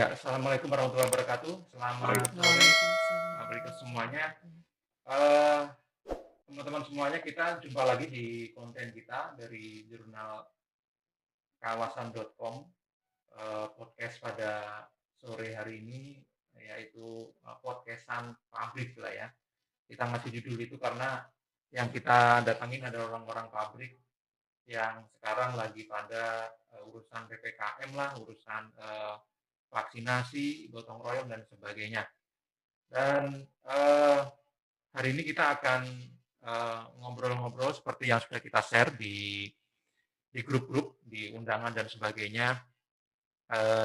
Ya, assalamualaikum warahmatullahi wabarakatuh. Selamat sore, Waalaikumsalam. berikut semuanya. Eh, Teman-teman semuanya, kita jumpa lagi di konten kita dari jurnal kawasan.com, podcast pada sore hari ini, yaitu podcastan pabrik lah ya. Kita ngasih judul itu karena yang kita datangin adalah orang-orang pabrik yang sekarang lagi pada urusan PPKM lah, urusan vaksinasi, gotong royong dan sebagainya. Dan hari ini kita akan ngobrol-ngobrol seperti yang sudah kita share di grup-grup, di undangan dan sebagainya,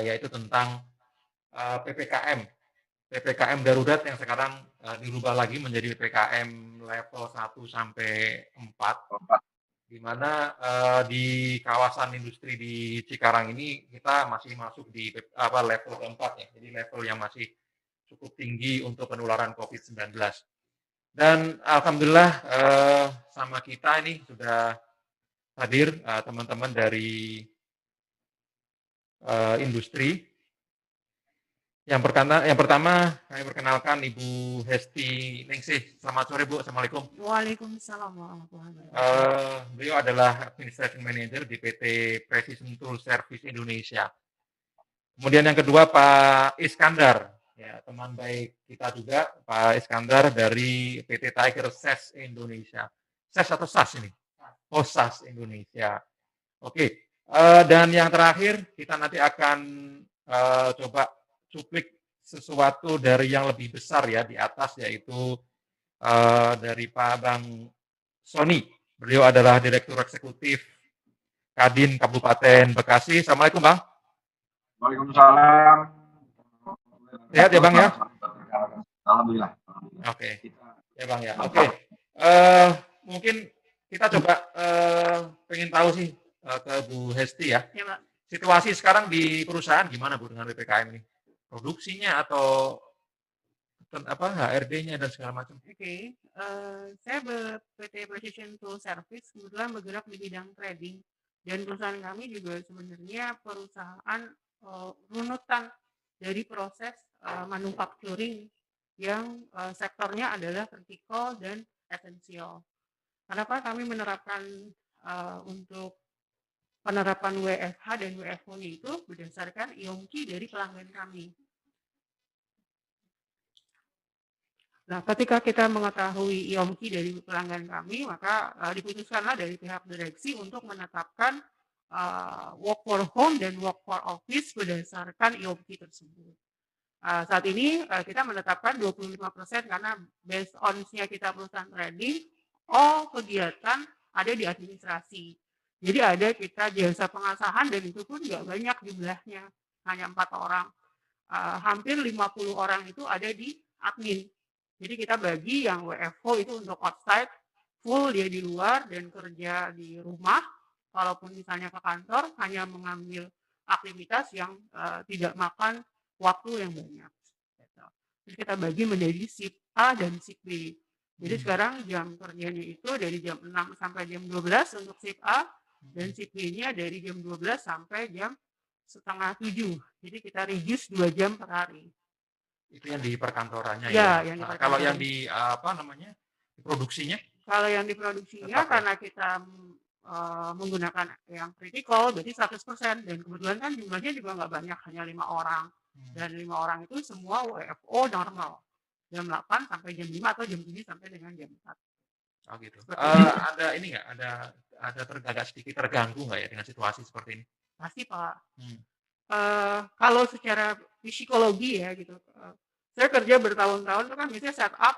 yaitu tentang PPKM. PPKM darurat yang sekarang dirubah lagi menjadi PPKM level 1 sampai 4, di mana di kawasan industri di Cikarang ini kita masih masuk di level keempat ya, jadi level yang masih cukup tinggi untuk penularan COVID-19. Dan alhamdulillah sama kita ini sudah hadir teman-teman dari industri. Yang pertama kami perkenalkan Ibu Hesti Ningsih. Selamat sore Bu, Assalamualaikum. Waalaikumsalam warahmatullahi wabarakatuh. Beliau adalah Administration Manager di PT Precision Tool Service Indonesia. Kemudian yang kedua Pak Iskandar, ya teman baik kita juga, Pak Iskandar dari PT Tiger SES Indonesia. SES atau SAS ini? Oh, SAS Indonesia. Oke, dan yang terakhir kita nanti akan coba cuplik sesuatu dari yang lebih besar ya di atas, yaitu dari Pak Bang Sony. Beliau adalah Direktur Eksekutif Kadin Kabupaten Bekasi. Assalamualaikum Bang. Waalaikumsalam. Sehat ya Bang ya? Alhamdulillah. Oke, ya Bang ya. Oke, mungkin kita coba pengen tahu sih ke Bu Hesti ya. Ya, Pak. Situasi sekarang di perusahaan gimana Bu dengan PPKM ini? Produksinya atau HRD-nya dan segala macam? Oke, saya PT Precision Tool Service kebetulan bergerak di bidang trading dan perusahaan kami juga sebenarnya perusahaan runutan dari proses manufacturing yang sektornya adalah vertikal dan esensial. Kenapa kami menerapkan untuk penerapan WFH dan WFO-nya itu berdasarkan IOMKI dari pelanggan kami. Nah, ketika kita mengetahui IOMKI dari pelanggan kami, maka diputuskanlah dari pihak direksi untuk menetapkan work for home dan work for office berdasarkan IOMKI tersebut. Saat ini kita menetapkan 25% karena based on-nya kita perusahaan trading, all kegiatan ada di administrasi. Jadi ada kita jasa pengasahan dan itu pun nggak banyak jumlahnya, hanya 4 orang. Hampir 50 orang itu ada di admin. Jadi kita bagi yang WFO itu untuk outside, full dia di luar dan kerja di rumah. Walaupun misalnya ke kantor, hanya mengambil aktivitas yang tidak makan waktu yang banyak. Jadi kita bagi menjadi shift A dan shift B. Jadi sekarang jam kerjanya itu dari jam 6 sampai jam 12 untuk shift A, dan shift B-nya dari jam 12 sampai jam setengah 7. Jadi kita reduce 2 jam per hari. Itu yang di perkantorannya Ya, ya. yang di Kalau yang perkantoran. di produksinya? Kalau yang diproduksinya Tetap ya? karena kita menggunakan yang kritikal, jadi 100%. Dan kebetulan kan jumlahnya juga nggak banyak, hanya 5 orang. Dan 5 orang itu semua WFO normal. Jam 8 sampai jam 5 atau jam 7 sampai dengan jam 4. Oh gitu. Seperti itu. Ada ini nggak? Ada agak sedikit terganggu nggak ya dengan situasi seperti ini? Pasti Pak. Kalau secara psikologi ya gitu, saya kerja bertahun-tahun itu kan biasanya setup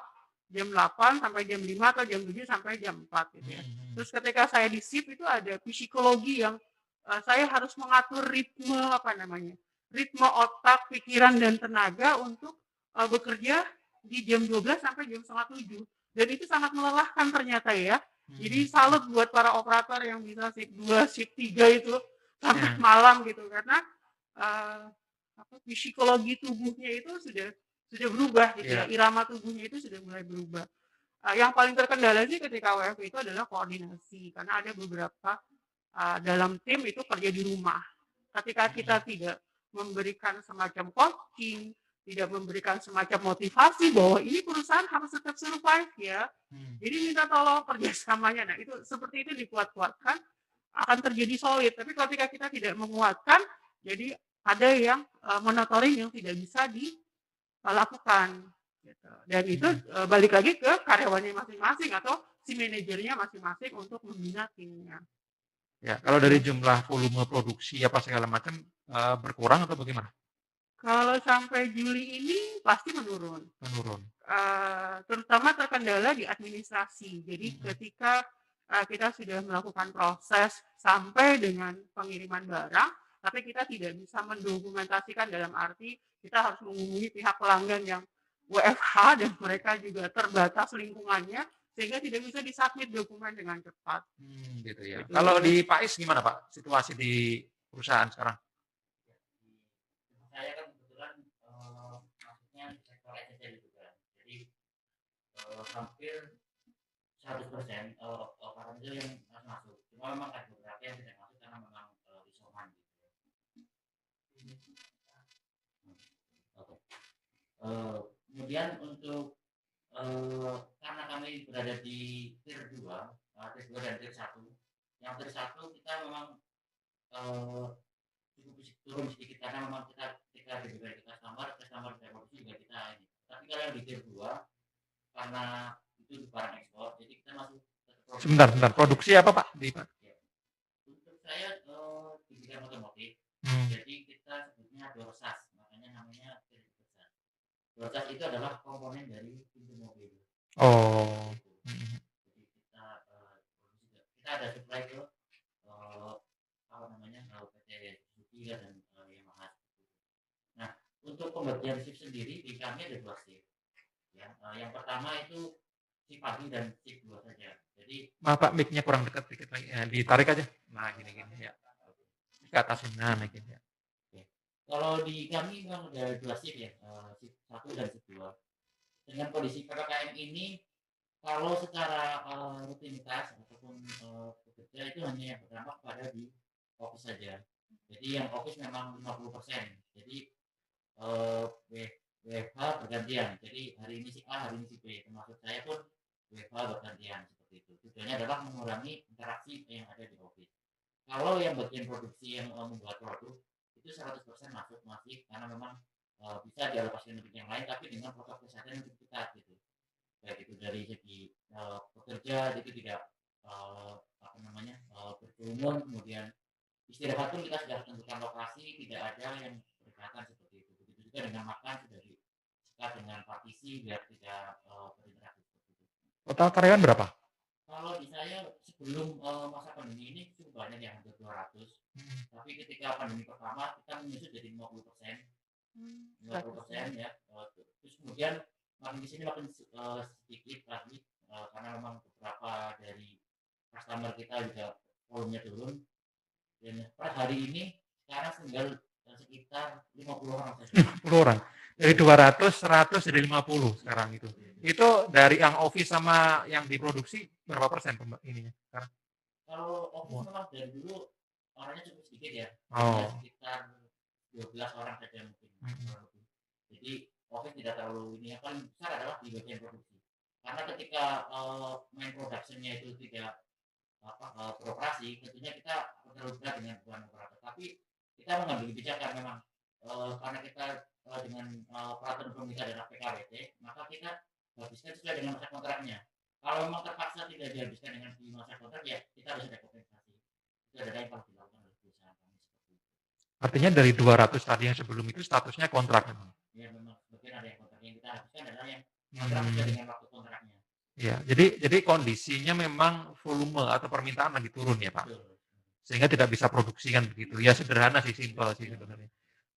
jam 8 sampai jam 5 atau jam 7 sampai jam 4 gitu ya. Terus ketika saya di shift itu ada psikologi yang saya harus mengatur ritme ritme otak, pikiran dan tenaga untuk bekerja di jam 12 sampai jam setengah 7. Dan itu sangat melelahkan ternyata ya. Jadi salut buat para operator yang bisa shift 2, shift 3 itu sampai malam gitu, karena psikologi tubuhnya itu sudah berubah gitu ya, irama tubuhnya itu sudah mulai berubah. Yang paling terkendala sih ketika WFH itu adalah koordinasi, karena ada beberapa dalam tim itu kerja di rumah. Ketika kita tidak memberikan semacam coaching, tidak memberikan semacam motivasi bahwa ini perusahaan harus tetap survive ya. Jadi minta tolong kerjasamanya. Nah itu seperti itu dikuat-kuatkan akan terjadi solid. Tapi ketika kita tidak menguatkan, jadi ada yang monitoring yang tidak bisa dilakukan. Gitu. Dan itu balik lagi ke karyawannya masing-masing atau si manajernya masing-masing untuk membina timnya. Ya, kalau dari jumlah volume produksi apa segala macam berkurang atau bagaimana? Kalau sampai Juli ini pasti menurun. Menurun. Terutama terkendala di administrasi. Jadi ketika kita sudah melakukan proses sampai dengan pengiriman barang, tapi kita tidak bisa mendokumentasikan dalam arti kita harus menghubungi pihak pelanggan yang WFH dan mereka juga terbatas lingkungannya sehingga tidak bisa disubmit dokumen dengan cepat. Gitu ya. Kalau di Pais gimana Pak situasi di perusahaan sekarang? Saya kan kebetulan maksudnya di sektor SSL juga, jadi hampir 100% orang itu yang masuk. Cuma memang ada beberapa yang tidak masuk karena memang isoman gitu. Kemudian untuk karena kami berada di tier 2 dan tier 1. Yang tier 1 kita memang cukup turun sedikit karena memang kita ketika diberi customer tidak produksi juga kita ini. Tapi kalau yang di tier 2 karena itu barang ekspor, jadi kita masih tetap Sebentar, produksi apa Pak? Untuk saya di bidang otomotif, jadi kita sebutnya dorsas, makanya namanya dorsas. Dorsas itu adalah komponen dari pintu mobil. Oh. Jadi kita ada supply ke PT Suzuki dan Yamaha. Nah, untuk pembagian shift sendiri di kami ada 2 shift. Ya, yang pertama itu shift pagi dan shift 2 saja. Jadi maaf Pak, mic-nya kurang dekat dikit lagi. Ya, ditarik aja. Nah, gini ya. Ke atasin ya. Kalau di kami memang ada 2 shift ya, shift 1 dan shift 2. Dengan kondisi PPKM ini kalau secara rutinitas ataupun bekerja itu hanya yang berdampak pada di office saja. Jadi yang office memang 50%. Jadi WFH bergantian. Jadi hari ini si A, hari ini si B. Termasuk saya pun WFH bergantian seperti itu. Tujuannya adalah mengurangi interaksi yang ada di office. Kalau yang bagian produksi yang membuat produk itu 100% masuk masih karena memang bisa dialokasikan untuk yang lain tapi dengan protokol kesehatan yang cukup ketat gitu. Baik itu dari segi pekerja itu tidak berkerumun, kemudian istirahat pun kita sudah tentukan lokasi, tidak ada yang berdekatan seperti itu. Begitu juga dengan makan sudah disekat dengan partisi biar tidak berinteraksi seperti itu. Total karyawan berapa? Kalau di saya sebelum masa pandemi ini cukup banyak yang hampir 200. Tapi ketika pandemi pertama kita menyusut jadi 50%. 50% ya. Terus kemudian makin di sini makin sedikit lagi karena memang beberapa dari customer kita juga volumenya turun. Dan per hari ini sekarang tinggal sekitar 50 orang saja. 50 orang. Dari 200, 100 jadi 50 sekarang itu. Itu dari yang office sama yang diproduksi berapa persen ininya sekarang? Kalau office memang dari dulu orangnya cukup sedikit ya. Sekitar 12 orang saja mungkin. Jadi office tidak terlalu ini. Yang paling besar adalah di bagian produksi. Karena ketika main production-nya itu tidak beroperasi, tentunya kita terlalu berat dengan beban operator. Tapi kita mengambil kebijakan memang karena kita dengan peraturan pemerintah dan PKWT, maka kita habiskan sesuai dengan masa kontraknya. Kalau memang terpaksa tidak dihabiskan dengan di masa kontrak, ya kita harus ada kompensasi. Itu adalah yang paling dilakukan oleh perusahaan kami seperti itu. Artinya dari 200 tadi yang sebelum itu statusnya kontrak. Ya memang sebagian ada yang kontrak, yang kita habiskan adalah yang kontrak sesuai dengan waktu kontraknya. Ya, jadi kondisinya memang volume atau permintaan lagi turun ya Pak. Sehingga tidak bisa produksi kan begitu. Ya sederhana sih, simpel sih sebenarnya.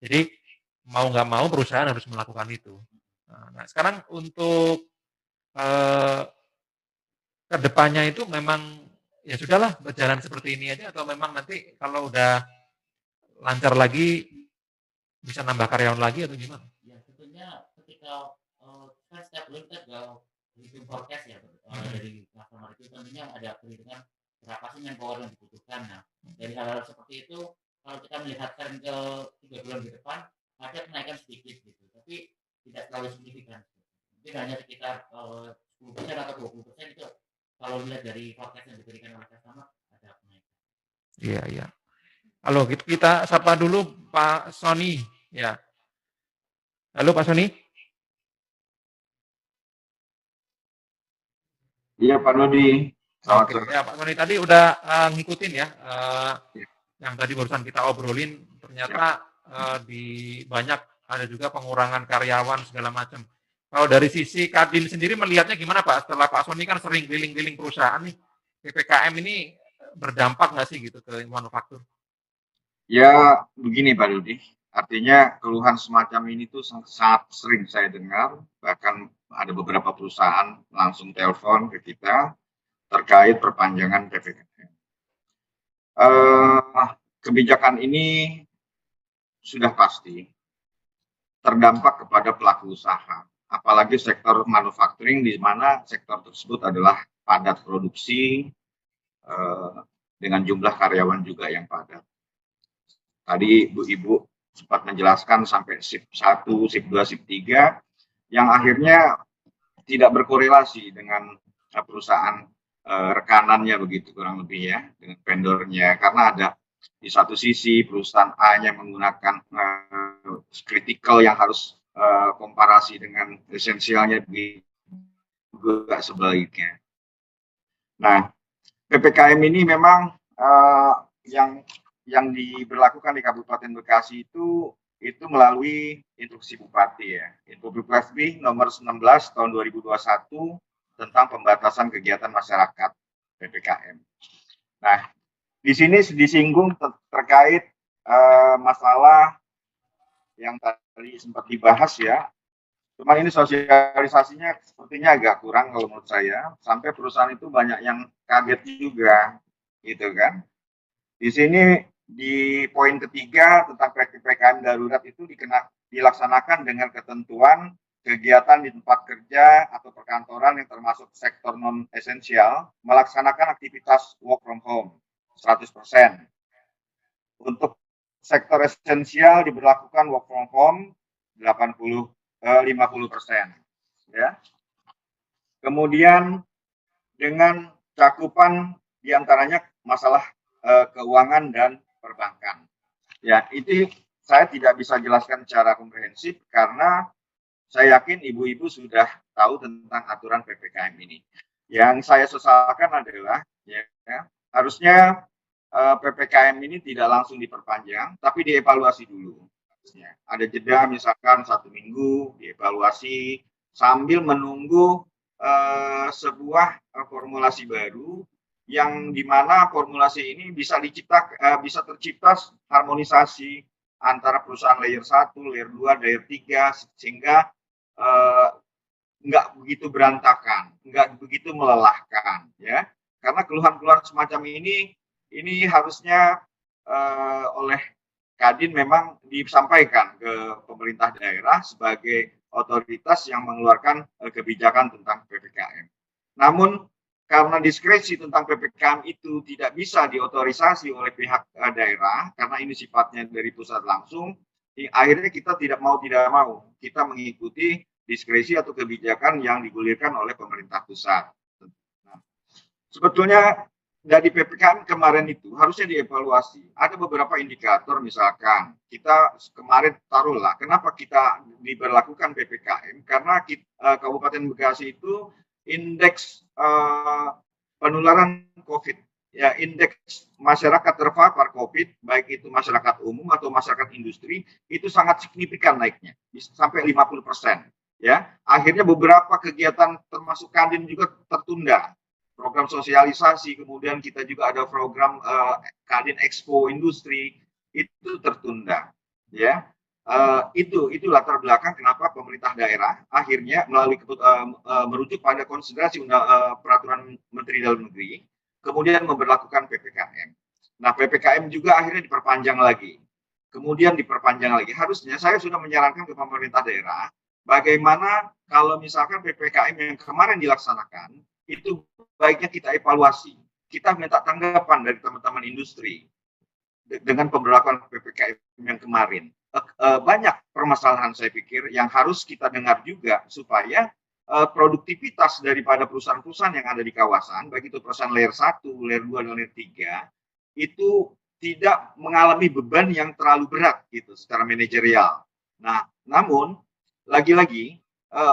Jadi mau nggak mau perusahaan harus melakukan itu. Nah sekarang untuk kedepannya itu memang ya sudahlah berjalan seperti ini aja atau memang nanti kalau udah lancar lagi bisa nambah karyawan lagi atau gimana? Ya tentunya ketika kan setiap bulan kita juga bikin forecast ya dari customer itu tentunya ada perhitungan berapa sih manpower yang dibutuhkan. Nah dari hal-hal seperti itu kalau kita melihat tren ke 3 bulan ke depan, ada kenaikan sedikit gitu, tapi tidak terlalu signifikan. Mungkin hanya sekitar 10% atau 20% itu kalau lihat dari forecast yang diberikan oleh customer ada kenaikan. Iya, iya. Halo, kita sapa dulu Pak Sony, ya. Halo Pak Sony. Iya Pak Dodi. Selamat Oke, sore. ya Pak Sony tadi udah ngikutin ya, Ya, yang tadi barusan kita obrolin, ternyata di banyak ada juga pengurangan karyawan segala macam. Kalau dari sisi Kadin sendiri melihatnya gimana Pak? Setelah Pak Sony kan sering keliling-keliling perusahaan nih, PPKM ini berdampak nggak sih gitu ke manufaktur? Ya, begini Pak Dodi. Artinya keluhan semacam ini tuh sangat sering saya dengar. Bahkan ada beberapa perusahaan langsung telepon ke kita terkait perpanjangan PPKM. Kebijakan ini sudah pasti terdampak kepada pelaku usaha, apalagi sektor manufacturing di mana sektor tersebut adalah padat produksi dengan jumlah karyawan juga yang padat. Tadi Ibu sempat menjelaskan sampai SIP 1, SIP 2, SIP 3 yang akhirnya tidak berkorelasi dengan perusahaan rekanannya begitu kurang lebih ya, dengan vendornya, karena ada di satu sisi perusahaan A yang menggunakan kritikal yang harus komparasi dengan esensialnya, begitu juga sebaliknya. Nah, PPKM ini memang yang diberlakukan di Kabupaten Bekasi itu melalui instruksi Bupati ya. Instruksi Bupati nomor 19 tahun 2021 tentang pembatasan kegiatan masyarakat PPKM. Nah, di sini disinggung terkait masalah yang tadi sempat dibahas ya. Cuman ini sosialisasinya sepertinya agak kurang kalau menurut saya. Sampai perusahaan itu banyak yang kaget juga, gitu kan. Di sini di poin ketiga tentang PPKM darurat itu dilaksanakan dengan ketentuan kegiatan di tempat kerja atau perkantoran yang termasuk sektor non esensial melaksanakan aktivitas work from home 100%. Untuk sektor esensial diberlakukan work from home 50%. Ya. Kemudian dengan cakupan diantaranya masalah keuangan dan perbankan. Ya, itu saya tidak bisa jelaskan secara komprehensif karena saya yakin ibu-ibu sudah tahu tentang aturan PPKM ini. Yang saya sesalkan adalah ya, harusnya PPKM ini tidak langsung diperpanjang, tapi dievaluasi dulu. Ada jeda misalkan 1 minggu, dievaluasi sambil menunggu sebuah formulasi baru yang dimana formulasi ini bisa tercipta harmonisasi antara perusahaan layer 1, layer 2, layer 3 sehingga nggak begitu berantakan, nggak begitu melelahkan ya. Karena keluhan-keluhan semacam ini harusnya oleh Kadin memang disampaikan ke pemerintah daerah sebagai otoritas yang mengeluarkan kebijakan tentang PPKM. Namun karena diskresi tentang PPKM itu tidak bisa diotorisasi oleh pihak daerah karena ini sifatnya dari pusat langsung, akhirnya kita tidak mau kita mengikuti diskresi atau kebijakan yang digulirkan oleh pemerintah pusat. Nah, sebetulnya dari PPKM kemarin itu harusnya dievaluasi. Ada beberapa indikator, misalkan kita kemarin taruhlah, kenapa kita diberlakukan PPKM? Karena Kabupaten Bekasi itu indeks penularan COVID, ya indeks masyarakat terpapar COVID, baik itu masyarakat umum atau masyarakat industri, itu sangat signifikan naiknya, bisa sampai 50%. Ya, akhirnya beberapa kegiatan termasuk Kadin juga tertunda. Program sosialisasi, kemudian kita juga ada program Kadin Expo Industri itu tertunda, ya. Itu latar belakang kenapa pemerintah daerah akhirnya melalui merujuk pada konsiderasi peraturan Menteri Dalam Negeri, kemudian memberlakukan PPKM. Nah, PPKM juga akhirnya diperpanjang lagi. Kemudian diperpanjang lagi. Harusnya saya sudah menyarankan ke pemerintah daerah, bagaimana kalau misalkan PPKM yang kemarin dilaksanakan, itu baiknya kita evaluasi. Kita minta tanggapan dari teman-teman industri. dengan pemberlakuan PPKM yang kemarin. Banyak permasalahan saya pikir yang harus kita dengar juga supaya produktivitas daripada perusahaan-perusahaan yang ada di kawasan, baik itu perusahaan layer 1, layer 2, dan layer 3, itu tidak mengalami beban yang terlalu berat gitu secara manajerial. Nah, namun lagi-lagi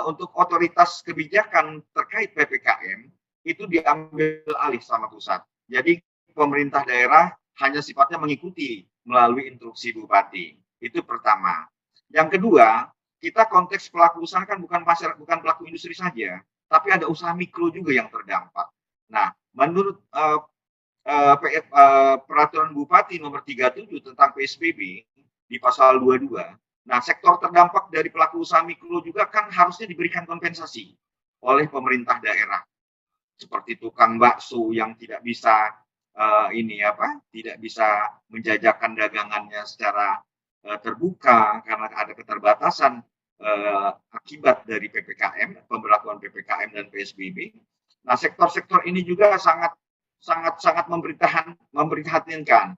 untuk otoritas kebijakan terkait PPKM itu diambil alih sama pusat. Jadi pemerintah daerah hanya sifatnya mengikuti melalui instruksi bupati. Itu pertama. Yang kedua, kita konteks pelaku usaha kan bukan pelaku industri saja, tapi ada usaha mikro juga yang terdampak. Nah, menurut peraturan Bupati nomor 37 tentang PSBB di pasal 22, nah sektor terdampak dari pelaku usaha mikro juga kan harusnya diberikan kompensasi oleh pemerintah daerah, seperti tukang bakso yang tidak bisa tidak bisa menjajakan dagangannya secara terbuka karena ada keterbatasan akibat dari PPKM, pemberlakuan PPKM dan PSBB. Nah, sektor-sektor ini juga sangat memprihatinkan.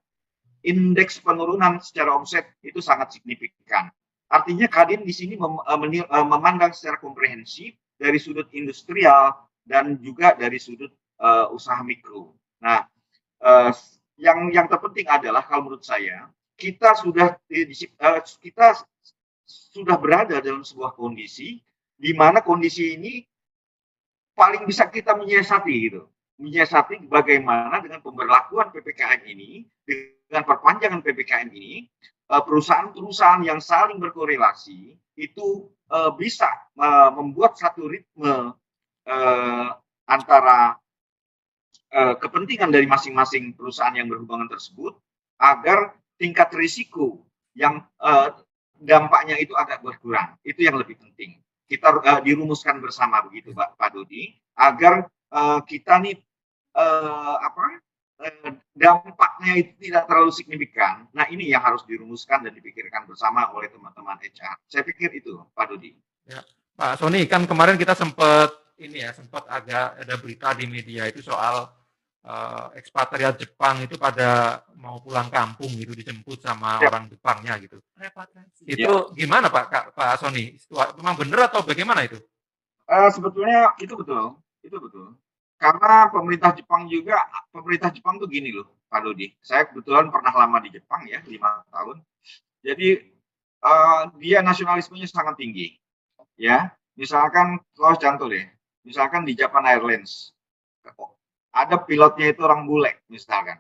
Indeks penurunan secara omset itu sangat signifikan. Artinya Kadin di sini memandang secara komprehensif dari sudut industrial dan juga dari sudut usaha mikro. Nah, yang terpenting adalah kalau menurut saya kita sudah berada dalam sebuah kondisi di mana kondisi ini paling bisa kita menyiasati bagaimana dengan pemberlakuan PPKM ini, dengan perpanjangan PPKM ini, perusahaan-perusahaan yang saling berkorelasi itu bisa membuat satu ritme antara kepentingan dari masing-masing perusahaan yang berhubungan tersebut agar tingkat risiko yang dampaknya itu agak berkurang. Itu yang lebih penting. Kita dirumuskan bersama begitu, Pak Dodi, agar kita nih dampaknya itu tidak terlalu signifikan. Nah, ini yang harus dirumuskan dan dipikirkan bersama oleh teman-teman HR. Saya pikir itu, Pak Dodi. Ya, Pak Sony, kan kemarin kita sempat agak ada berita di media itu soal ekspatriat Jepang itu pada mau pulang kampung gitu, dijemput sama orang Jepangnya gitu. Repatriasi. Itu gimana Pak Sony? Memang benar atau bagaimana itu? Sebetulnya itu betul. Karena pemerintah Jepang tuh gini loh, Pak Dodi. Saya kebetulan pernah lama di Jepang ya, 5 tahun. Jadi dia nasionalismenya sangat tinggi. Ya, misalkan kalau contoh deh, misalkan di Japan Airlines, ada pilotnya itu orang bule, misalkan.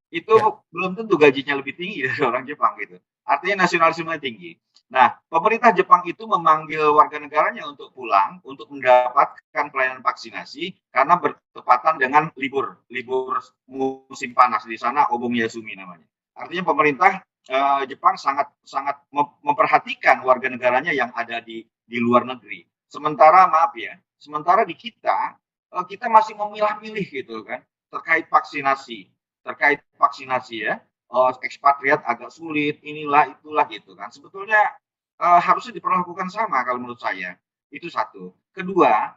Itu belum tentu gajinya lebih tinggi dari orang Jepang gitu. Artinya nasionalismenya tinggi. Nah, pemerintah Jepang itu memanggil warga negaranya untuk pulang, untuk mendapatkan pelayanan vaksinasi, karena bertepatan dengan libur musim panas di sana, Obon Yasumi namanya. Artinya pemerintah Jepang sangat memperhatikan warga negaranya yang ada di luar negeri. Sementara di kita masih memilah-milih gitu kan terkait vaksinasi ya. Ekspatriat agak sulit, inilah itulah gitu kan. Sebetulnya harusnya diperlakukan sama kalau menurut saya. Itu satu. Kedua,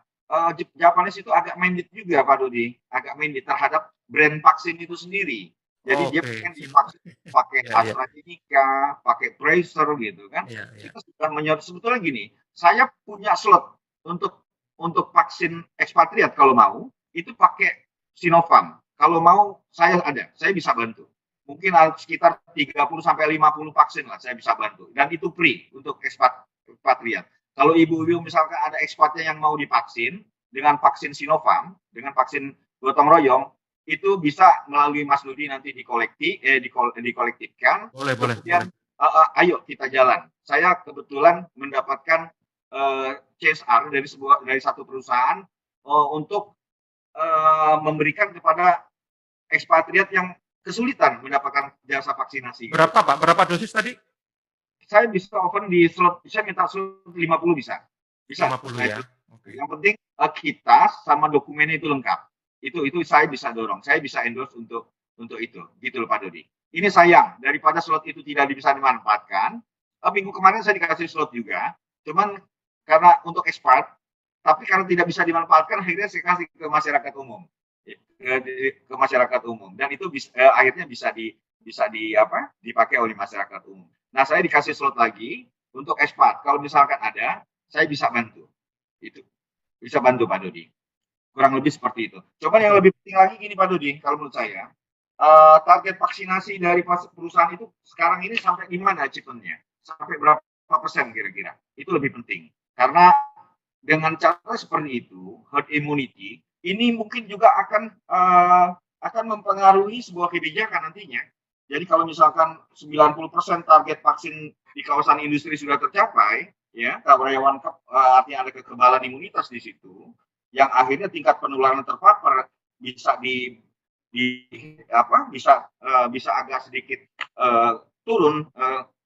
Japanese itu agak minded juga Pak Dodi, agak minded terhadap brand vaksin itu sendiri. Jadi dia pengen divaksin pakai AstraZeneca, pakai Pfizer gitu kan. Itu sudah sebetulnya gini, saya punya slot untuk vaksin ekspatriat kalau mau, itu pakai Sinovac. Kalau mau saya bisa bantu. Mungkin sekitar 30 sampai 50 vaksin lah saya bisa bantu. Dan itu free untuk ekspatriat. Kalau ibu-ibu misalkan ada ekspatnya yang mau divaksin dengan vaksin Sinovac, dengan vaksin gotong royong, itu bisa melalui Mas Nudi nanti dikolektifkan. Boleh. Ayo kita jalan. Saya kebetulan mendapatkan CSR dari satu perusahaan untuk memberikan kepada ekspatriat yang kesulitan mendapatkan jasa vaksinasi. Berapa Pak? Berapa dosis tadi? Saya bisa open di slot, saya minta slot 50 bisa. 50 ya. Okay. Yang penting kita sama dokumennya itu lengkap. Itu saya bisa dorong, saya bisa endorse untuk itu. Gitu loh Pak Dodi. Ini sayang daripada slot itu tidak bisa dimanfaatkan. Minggu kemarin saya dikasih slot juga, cuman karena untuk expat, tapi karena tidak bisa dimanfaatkan akhirnya saya kasih ke masyarakat umum. Dan itu akhirnya bisa bisa dipakai oleh masyarakat umum. Nah, saya dikasih slot lagi untuk expat. Kalau misalkan ada, saya bisa bantu. Itu bisa bantu Pak Dodi. Kurang lebih seperti itu. Coba yang lebih penting lagi gini Pak Dodi, kalau menurut saya, target vaksinasi dari perusahaan itu sekarang ini sampai di mana achievement-nya? Sampai berapa persen kira-kira? Itu lebih penting. Karena dengan cara seperti itu, herd immunity, ini mungkin juga akan mempengaruhi sebuah kebijakan nantinya. Jadi kalau misalkan 90% target vaksin di kawasan industri sudah tercapai, ya, karyawan artinya ada kekebalan imunitas di situ, yang akhirnya tingkat penularan terpapar bisa bisa agak sedikit turun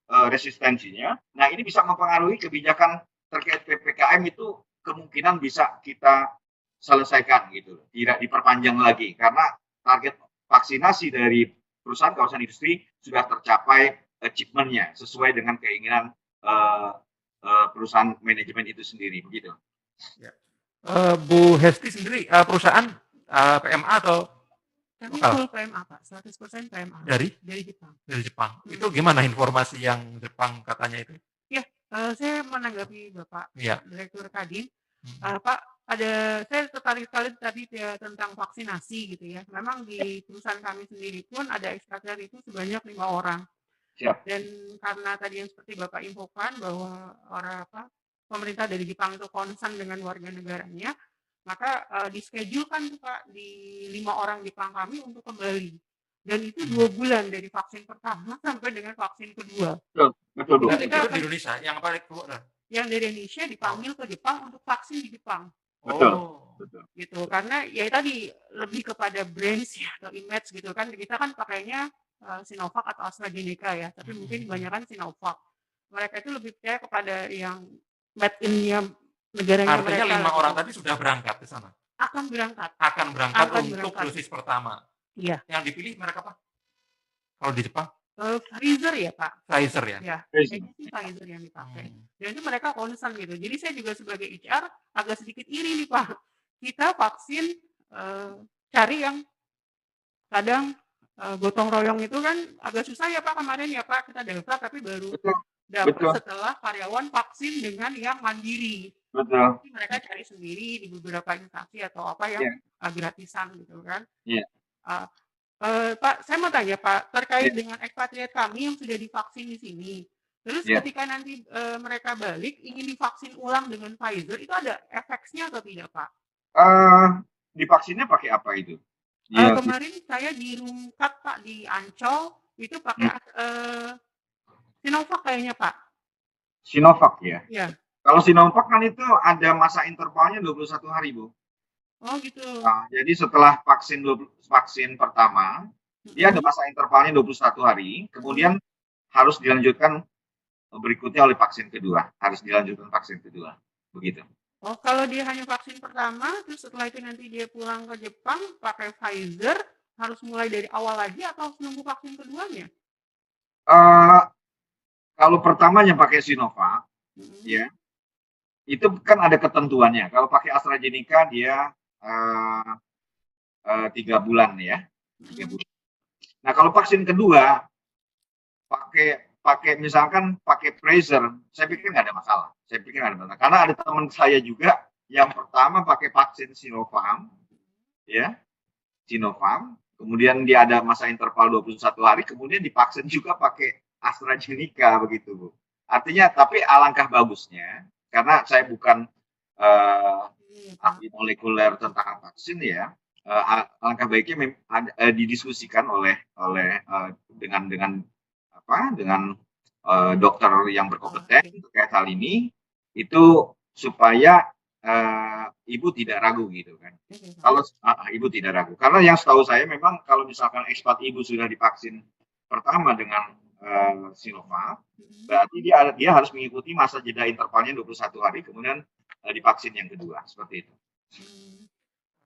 resistensinya. Nah, ini bisa mempengaruhi kebijakan terkait PPKM itu kemungkinan bisa kita selesaikan gitu, tidak diperpanjang lagi karena target vaksinasi dari perusahaan kawasan industri sudah tercapai achievement-nya sesuai dengan keinginan perusahaan manajemen itu sendiri begitu. Ya. Bu Hesti sendiri perusahaan PMA atau Kami full PMA Pak, 100% PMA dari Jepang. Dari Jepang. Itu gimana informasi yang Jepang katanya itu? Ya, saya menanggapi Bapak Ya. Direktur Kadin. Pak, saya tertarik sekali tadi tentang vaksinasi gitu ya. Memang di perusahaan kami sendiri pun ada ekspatriat itu sebanyak 5 orang. Siap. Dan karena tadi yang seperti Bapak infokan bahwa pemerintah dari Jepang itu concern dengan warga negaranya, maka dischedule-kan Pak di 5 orang Jepang kami untuk kembali. Dan itu 2 bulan dari vaksin pertama sampai dengan vaksin kedua. Betul. Itu di Indonesia, yang paling keluar. Yang dari Indonesia dipanggil ke Jepang untuk vaksin di Jepang. Betul. Gitu, karena ya tadi lebih kepada brands ya, atau image gitu kan. Kita kan pakainya Sinovac atau AstraZeneca ya, tapi mungkin kebanyakan Sinovac. Mereka itu lebih percaya kepada yang made in-nya negaranya. Artinya mereka 5 orang tadi sudah berangkat ke sana? Akan berangkat Untuk dosis pertama. Iya. Yang dipilih merek apa? Kalau di Jepang? Pfizer ya Pak. Pfizer ya? Ya, Pfizer yang dipakai. Dan itu mereka concern gitu. Jadi saya juga sebagai HR agak sedikit iri nih Pak. Kita vaksin cari yang kadang gotong royong itu kan agak susah ya Pak kemarin ya Pak. Kita daftar tapi baru dapat setelah karyawan vaksin dengan yang mandiri. Betul. Jadi mereka cari sendiri di beberapa instansi atau apa yang gratisan gitu kan. Iya. Pak, saya mau tanya Pak, terkait dengan ekspatriat kami yang sudah divaksin di sini. Terus ketika nanti mereka balik ingin divaksin ulang dengan Pfizer, itu ada efeknya atau tidak Pak? Divaksinnya pakai apa itu? Kemarin saya di Rungkat Pak, di Ancol, itu pakai Sinovac kayaknya Pak. Sinovac ya? Iya. Kalau Sinovac kan itu ada masa intervalnya 21 hari Bu. Oh gitu. Nah, jadi setelah vaksin pertama, dia ada masa intervalnya 21 hari, kemudian harus dilanjutkan berikutnya oleh vaksin kedua, begitu. Oh, kalau dia hanya vaksin pertama, terus setelah itu nanti dia pulang ke Jepang pakai Pfizer, harus mulai dari awal lagi atau harus nunggu vaksin keduanya? Kalau pertamanya pakai Sinovac, ya, itu kan ada ketentuannya. Kalau pakai AstraZeneca dia 3 bulan ya. 3 bulan. Nah, kalau vaksin kedua misalkan pakai Pfizer, saya pikir nggak ada masalah. Karena ada teman saya juga yang pertama pakai vaksin Sinovac, ya, kemudian dia ada masa interval 21 hari, kemudian divaksin juga pakai AstraZeneca begitu Bu. Artinya, tapi alangkah bagusnya, karena saya bukan ahli molekuler tentang vaksin ya, alangkah baiknya didiskusikan dengan dokter yang berkompeten terkait hal ini, itu supaya ibu tidak ragu gitu kan. Kalau ibu tidak ragu, karena yang setahu saya memang kalau misalkan ekspat ibu sudah divaksin pertama dengan Sinovac, berarti dia harus mengikuti masa jeda intervalnya 21 hari, kemudian divaksin yang kedua, seperti itu.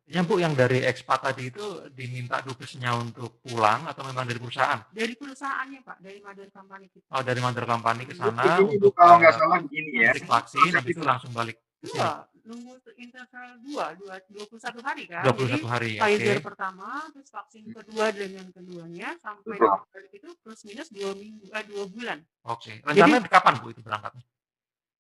Ya Bu, yang dari ekspat tadi itu diminta dubesnya untuk pulang atau memang dari perusahaan? Dari perusahaannya Pak, dari mother company kita. Oh, dari mother company ke sana Itu kalau nggak salah begini ya. vaksin, habis itu langsung balik 2, nunggu interval 21 hari kan. 21 Jadi hari, Pfizer oke. pertama, terus vaksin kedua dengan keduanya sampai Betul. itu plus minus 2 bulan. Oke. Jadi Rencananya kapan Bu itu berangkatnya?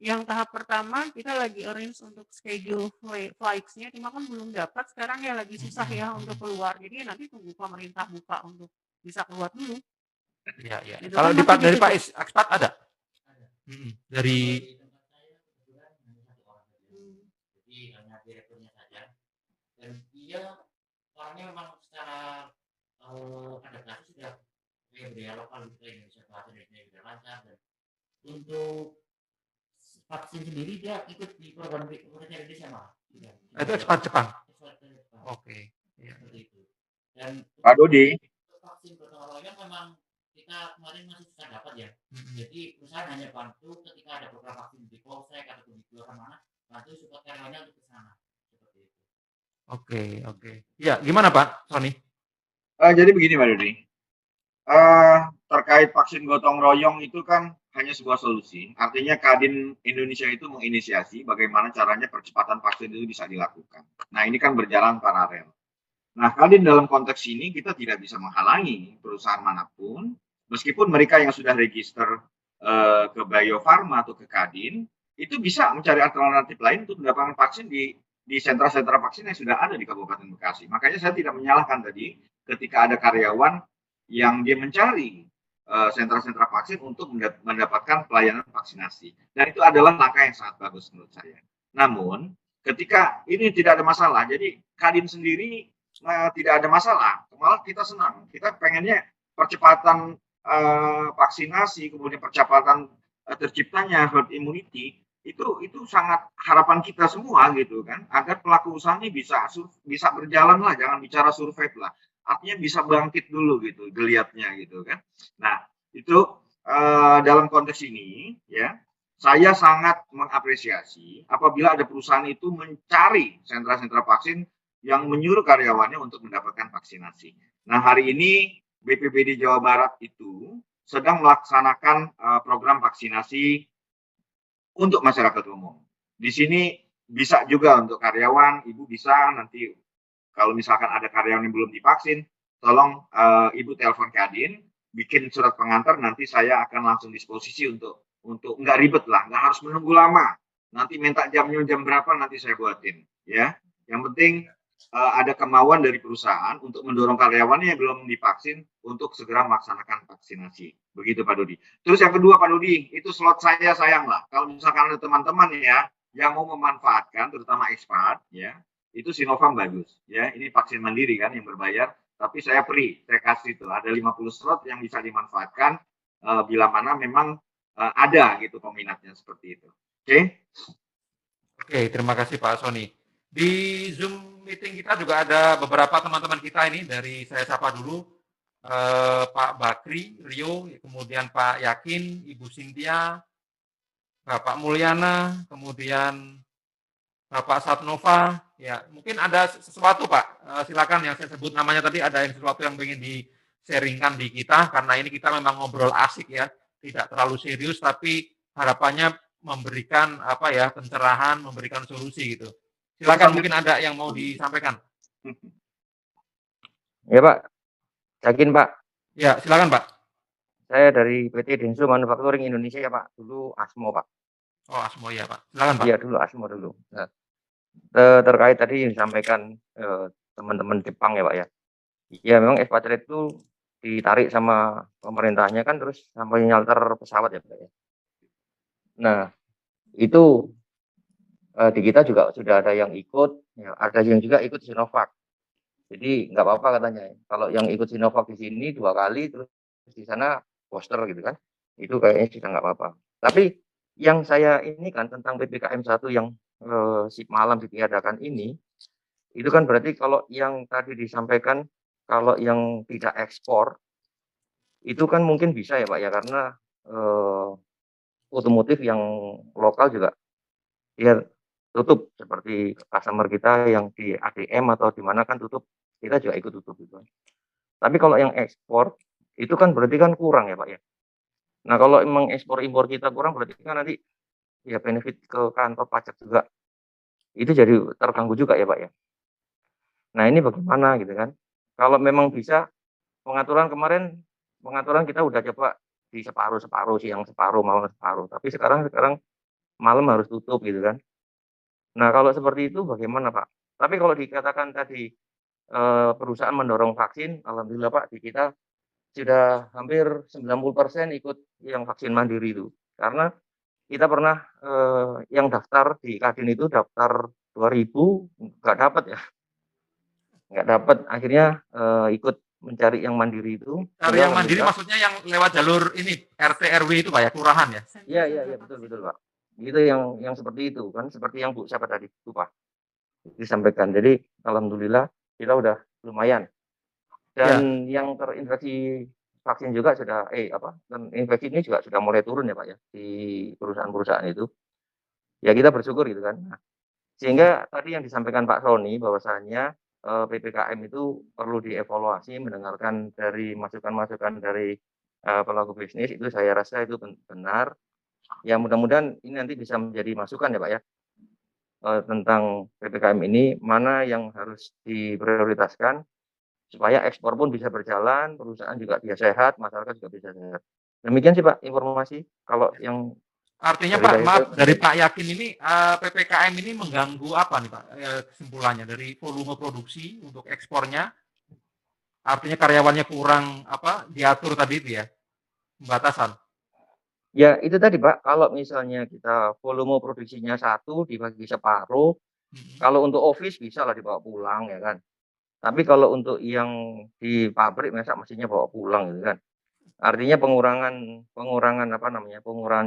yang tahap pertama kita lagi arrange untuk schedule flights-nya, cuma kan belum dapat, sekarang ya lagi susah ya untuk keluar. Jadi nanti tunggu pemerintah buka untuk bisa keluar dulu. Iya. Itu Kalau kan di masih dari Pak ditutup. Ekspat ada? Ada. Dari Di tempat saya kebetulan hanya 1 orang saja. Jadi hanya direkturnya saja. Dan dia orangnya memang secara adaptasi sudah kayak budaya lokal gitu, Indonesia, bahasa Indonesia sudah lancar. Dan untuk vaksin sendiri dia ikut di program pemerintah Indonesia malah. itu Ekspat Jepang. Oke. Iya. Seperti itu. Dan Pak Dodi, untuk vaksin gotong royong memang kita kemarin masih susah dapat ya. Jadi perusahaan hanya bantu ketika ada program vaksin di Polsek ataupun di kelurahan mana, bantu support karyawannya untuk ke sana. Seperti itu. Oke. Iya, gimana Pak Sony? jadi begini Pak Dodi. Terkait vaksin gotong royong itu kan hanya sebuah solusi. Artinya Kadin Indonesia itu menginisiasi bagaimana caranya percepatan vaksin itu bisa dilakukan. Nah, ini kan berjalan paralel. Nah, Kadin dalam konteks ini kita tidak bisa menghalangi perusahaan manapun, meskipun mereka yang sudah register ke Bio Farma atau ke Kadin, itu bisa mencari alternatif lain untuk mendapatkan vaksin di sentra-sentra vaksin yang sudah ada di Kabupaten Bekasi. Makanya saya tidak menyalahkan tadi ketika ada karyawan yang dia mencari sentra-sentra vaksin untuk mendapatkan pelayanan vaksinasi. Dan itu adalah langkah yang sangat bagus menurut saya. Namun, ketika ini tidak ada masalah, jadi Kadin sendiri tidak ada masalah, malah kita senang. Kita pengennya percepatan vaksinasi, kemudian percepatan terciptanya herd immunity itu sangat harapan kita semua gitu kan, agar pelaku usahanya bisa berjalan lah, jangan bicara survive lah, artinya bisa bangkit dulu gitu geliatnya gitu kan. Nah itu dalam konteks ini ya saya sangat mengapresiasi apabila ada perusahaan itu mencari sentra-sentra vaksin yang menyuruh karyawannya untuk mendapatkan vaksinasi. Nah, hari ini BPBD Jawa Barat itu sedang melaksanakan program vaksinasi untuk masyarakat umum. Di sini bisa juga untuk karyawan, Ibu bisa nanti kalau misalkan ada karyawan yang belum divaksin, tolong Ibu telepon Kadin, bikin surat pengantar, nanti saya akan langsung disposisi untuk nggak ribet lah, nggak harus menunggu lama. Nanti minta jamnya jam berapa nanti saya buatin, ya. Yang penting ada kemauan dari perusahaan untuk mendorong karyawannya yang belum divaksin untuk segera melaksanakan vaksinasi. Begitu Pak Dodi. Terus yang kedua Pak Dodi, itu slot saya sayang lah. Kalau misalkan ada teman-teman ya yang mau memanfaatkan, terutama ekspat, ya, itu Sinovac bagus. Ya, ini vaksin mandiri kan yang berbayar, tapi saya free, saya kasih itu. Ada 50 slot yang bisa dimanfaatkan bila mana memang ada gitu peminatnya seperti itu. Oke, terima kasih Pak Sony. Di Zoom meeting kita juga ada beberapa teman-teman kita ini, dari saya sapa dulu Pak Bakri, Rio, kemudian Pak Yakin, Ibu Cynthia, Bapak Mulyana, kemudian Bapak Satnova. Ya, mungkin ada sesuatu Pak, silakan yang saya sebut namanya tadi, ada yang sesuatu yang ingin di-sharingkan di kita, karena ini kita memang ngobrol asik ya, tidak terlalu serius, tapi harapannya memberikan pencerahan, memberikan solusi gitu. Silakan, mungkin ada yang mau disampaikan. Ya Pak, Yakin Pak. Ya, silakan Pak. Saya dari PT Denso Manufacturing Indonesia ya Pak, dulu Asmo Pak. Oh Asmo ya Pak, silakan Pak. Iya dulu Asmo dulu. Nah, terkait tadi yang disampaikan teman-teman Jepang ya Pak ya. Ya memang expatriate itu ditarik sama pemerintahnya kan, terus sampai nyalter pesawat ya Pak ya. Nah itu di kita juga sudah ada yang ikut, ya, ada yang juga ikut Sinovac. Jadi nggak apa-apa katanya. Kalau yang ikut Sinovac di sini 2 kali, terus di sana booster gitu kan, itu kayaknya sudah nggak apa-apa. Tapi yang saya ini kan tentang PPKM 1 yang shift malam ditiadakan ini, itu kan berarti kalau yang tadi disampaikan, kalau yang tidak ekspor, itu kan mungkin bisa ya Pak ya, karena otomotif yang lokal juga dia tutup, seperti customer kita yang di ADM atau di mana kan tutup, kita juga ikut tutup gitu. Tapi kalau yang ekspor itu kan berarti kan kurang ya Pak ya. Nah kalau emang ekspor impor kita kurang, berarti kan nanti ya benefit ke kantor pajak juga itu jadi terganggu juga ya Pak ya. Nah ini bagaimana gitu kan? Kalau memang bisa pengaturan kita udah coba di separuh-separuh, siang separuh, malam separuh, tapi sekarang malam harus tutup gitu kan. Nah kalau seperti itu bagaimana Pak? Tapi kalau dikatakan tadi, perusahaan mendorong vaksin, alhamdulillah Pak di kita sudah hampir 90% ikut yang vaksin mandiri itu. Karena kita pernah, yang daftar di Kadin itu daftar 2.000 nggak dapat ya, nggak dapat akhirnya, ikut mencari yang mandiri itu. Cari yang mandiri maksudnya yang lewat jalur ini RT RW itu Pak ya, kelurahan ya? Iya, betul Pak. Itu yang seperti itu kan, seperti yang Bu siapa tadi, lupa, disampaikan. Jadi alhamdulillah kita udah lumayan. Dan yang terinfeksi vaksin juga sudah dan infeksi ini juga sudah mulai turun ya Pak ya, di perusahaan-perusahaan itu. Ya kita bersyukur gitu kan. Nah, sehingga tadi yang disampaikan Pak Sony bahwasanya, PPKM itu perlu dievaluasi, mendengarkan dari masukan-masukan dari, pelaku bisnis, itu saya rasa itu benar. Ya mudah-mudahan ini nanti bisa menjadi masukan ya Pak ya, tentang PPKM ini, mana yang harus diprioritaskan, supaya ekspor pun bisa berjalan, perusahaan juga bisa sehat, masyarakat juga bisa sehat. Demikian sih Pak informasi, kalau yang Artinya dari Pak, saya maaf itu dari Pak Yakin ini, PPKM ini mengganggu apa nih Pak, kesimpulannya dari volume produksi untuk ekspornya, artinya karyawannya kurang diatur tadi itu ya, pembatasan? Ya itu tadi Pak, kalau misalnya kita volume produksinya 1 dibagi separuh, kalau untuk office bisa lah dibawa pulang ya kan. Tapi kalau untuk yang di pabrik masa mestinya bawa pulang gitu kan. Artinya pengurangan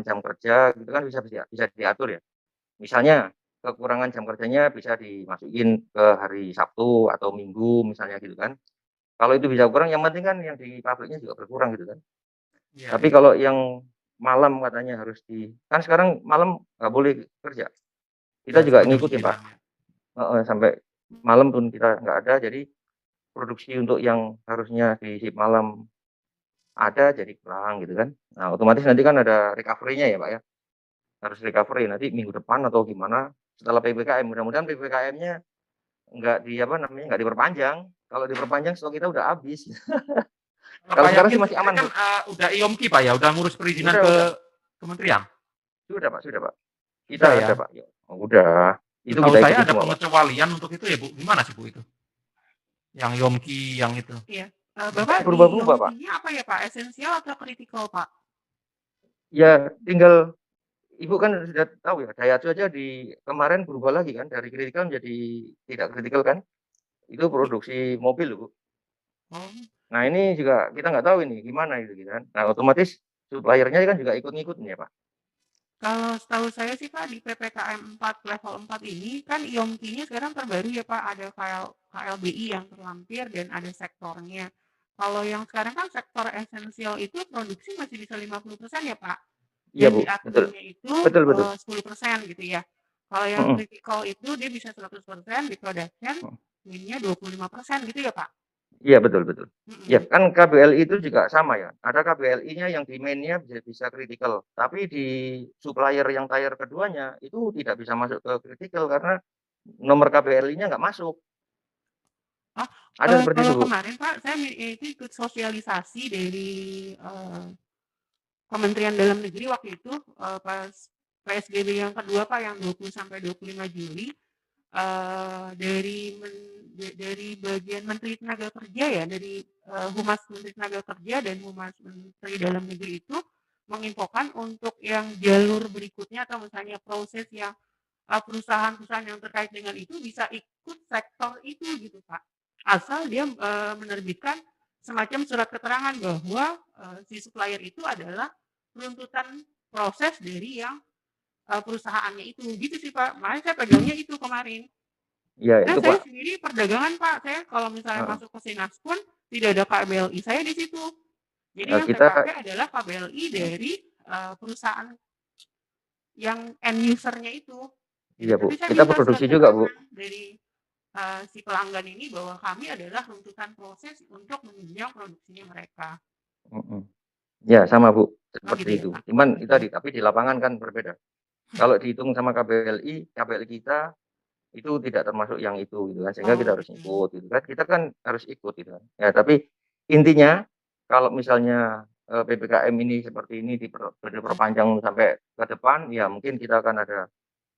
jam kerja gitu kan bisa diatur ya. Misalnya kekurangan jam kerjanya bisa dimasukin ke hari Sabtu atau Minggu misalnya gitu kan. Kalau itu bisa kurang yang penting kan yang di pabriknya juga berkurang gitu kan. Tapi kalau yang malam katanya kan sekarang malam nggak boleh kerja. Kita juga sampai jam ngikutin Pak. 9 ya. Sampai malam pun kita nggak ada, jadi produksi untuk yang harusnya di shift malam ada jadi kurang gitu kan. Nah otomatis nanti kan ada recovery-nya ya Pak ya, harus recovery nanti minggu depan atau gimana setelah PPKM. Mudah-mudahan PPKM-nya nggak diperpanjang. Kalau diperpanjang stok kita udah habis. Kalau Pak sekarang Yakin sih masih aman kan Bu. udah IOMKI Pak ya, udah ngurus perizinan ke Udah. kementerian? Sudah Pak. Kita Udah ya? ada Pak. Udah. Itu Setahu kita saya ikuti ada semua Pak. pengecualian untuk itu ya Bu, gimana sih Bu itu? Yang IOMKI yang itu? Iya, Bapak di Berubah-berubah Pak. IOMKI-nya apa ya Pak, esensial atau kritikal Pak? Ya tinggal Ibu kan sudah tahu ya, Daihatsu aja kemarin berubah lagi kan, dari kritikal menjadi tidak kritikal kan. Itu produksi mobil loh Bu. Oh. Nah ini juga kita nggak tahu ini gimana gitu kan. Nah otomatis supplier-nya kan juga ikut-ngikut nih ya Pak. Kalau setahu saya sih Pak di PPKM 4 level 4 ini kan IOMKI-nya sekarang terbaru ya Pak, ada KLBI yang terlampir dan ada sektornya. Kalau yang sekarang kan sektor esensial itu produksi masih bisa 50% ya Pak. Iya Dan Bu, betul. diaturnya itu Betul. 10% gitu ya. Kalau yang critical itu dia bisa 100% di production, win-nya 25% gitu ya Pak. Iya betul. Ya kan KBLI itu juga sama ya. Ada KBLI-nya yang demand-nya bisa kritikal, tapi di supplier yang tier keduanya itu tidak bisa masuk ke kritikal karena nomor KBLI-nya nggak masuk. Ada seperti itu Kalau Bu. kemarin Pak, saya itu ikut sosialisasi dari Kementerian Dalam Negeri waktu itu pas PSBB yang kedua Pak, yang 20 sampai 25 Juli, dari bagian Menteri Tenaga Kerja ya, dari Humas Menteri Tenaga Kerja dan Humas Menteri Dalam Negeri itu menginfokan untuk yang jalur berikutnya atau misalnya proses yang perusahaan-perusahaan yang terkait dengan itu bisa ikut sektor itu gitu Pak. Asal dia menerbitkan semacam surat keterangan bahwa si supplier itu adalah runtutan proses dari yang perusahaannya itu gitu sih Pak. Makanya saya pegangnya itu kemarin. Iya Nah itu saya Pak. sendiri perdagangan Pak, saya kalau misalnya masuk ke Sinas pun tidak ada KBLI saya di situ. Jadi yang saya pakai adalah KBLI dari perusahaan yang end usernya itu. Iya Bu, Tapi saya kita minta produksi surat juga Bu. dari si pelanggan ini bahwa kami adalah runtutan proses untuk menunjang produksinya mereka. Ya sama Bu, seperti gitu ya, itu. Pak? Cuman tapi di lapangan kan berbeda. Kalau dihitung sama KBLI kita itu tidak termasuk yang itu gitu kan, sehingga kita harus Oke. ikut gitu kan. Kita kan harus ikut gitu kan. Ya tapi intinya kalau misalnya, PPKM ini seperti ini diperpanjang sampai ke depan, ya mungkin kita akan ada